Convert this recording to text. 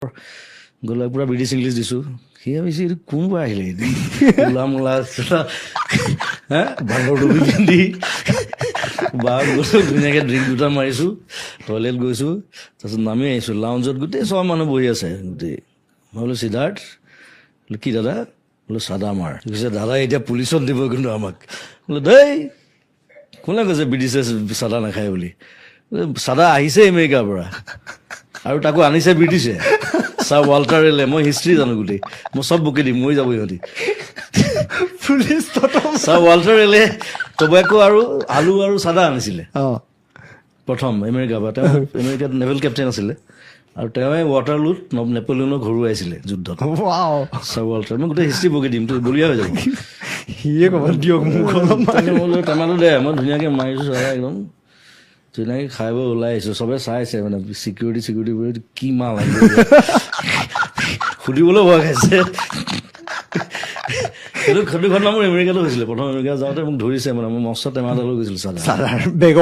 গ'লে পুৰা British English দিছোঁ সি ভাবিছে এইটো কোনোবা আহিলে মূলা মূলা হা ভাগৰ টুপি পিন্ধি বা গৈছোঁ ধুনীয়াকৈ ড্ৰিংক দুটা মাৰিছোঁ টয়লেট গৈছোঁ তাৰপিছত নামি আহিছোঁ লাউঞ্জত গোটেই চব মানুহ বহি আছে গোটেই মই বোলো সিদ্ধাৰ্থ বোলো কি দাদা বোলো চাদা মাৰ কৈছে দাদা এতিয়া পুলিচত দিব কিন্তু আমাক বোলো দেই কোনে কৈছে ব্ৰিটিছে চাদা নাখায় বুলি চাদা আহিছে আমেৰিকাৰ পৰা আৰু তাকো আনিছে ব্ৰিটিছে ছাৰ ৱাল্টাৰ ৰেলে মই হিষ্ট্ৰী জানো গোটেই মই চব বকি দিম মই যাব সিহঁতি পুলিচ ছাৰ ৱাল্টাৰ ৰেলে টবেকো আৰু আলু আৰু চাদা আনিছিলে প্ৰথম আমেৰিকাৰ পৰা তেওঁ আমেৰিকাত নেভেল কেপ্টেইন আছিলে আৰু তেওঁৱে ৱাটাৰলুত নেপলিয়নক ঘৰুৱাইছিলে যুদ্ধত ছাৰ ৱাল্টাৰ মই গোটেই হিষ্ট্ৰী বকি দিম তো বলিয়া হৈ যাব সিয়ে ক'ব দিয়ক মোক মই টেমাটো দে মই ধুনীয়াকৈ মাৰিছোঁ চাদা একদম ধুনীয়াকৈ খাই বৈ ওলাই আহিছোঁ চবে চাইছে মানে চিকিউৰিটি কি মাল আহিব সুধিবলৈ ভয় খাইছে সেইটো ঘটনা মোৰ আমেৰিকাতো হৈছিলে প্ৰথম আমেৰিকা যাওঁতে মোক ধৰিছে মানে মই মস্ত টেমা এটা লৈ গৈছিলোঁ চাদা বেগত